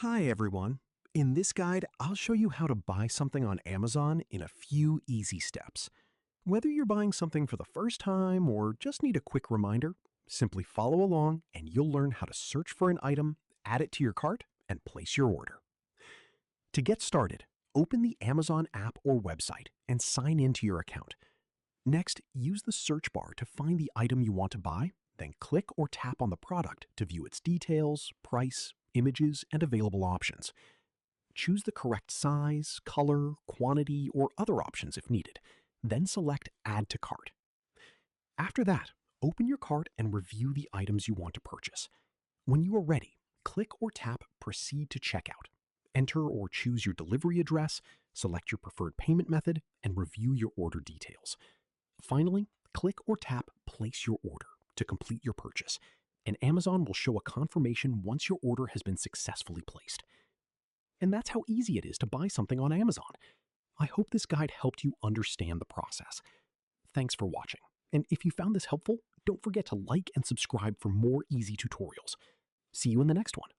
Hi everyone. In this guide, I'll show you how to buy something on Amazon in a few easy steps. Whether you're buying something for the first time or just need a quick reminder, simply follow along and you'll learn how to search for an item, add it to your cart, and place your order. To get started, open the Amazon app or website and sign into your account. Next, use the search bar to find the item you want to buy, then click or tap on the product to view its details, price, images, and available options. Choose the correct size, color, quantity, or other options if needed. Then select Add to Cart. After that, open your cart and review the items you want to purchase. When you are ready, click or tap Proceed to Checkout. Enter or choose your delivery address, select your preferred payment method, and review your order details. Finally, click or tap Place Your Order to complete your purchase, and Amazon will show a confirmation once your order has been successfully placed. And that's how easy it is to buy something on Amazon. I hope this guide helped you understand the process. Thanks for watching. And if you found this helpful, don't forget to like and subscribe for more easy tutorials. See you in the next one.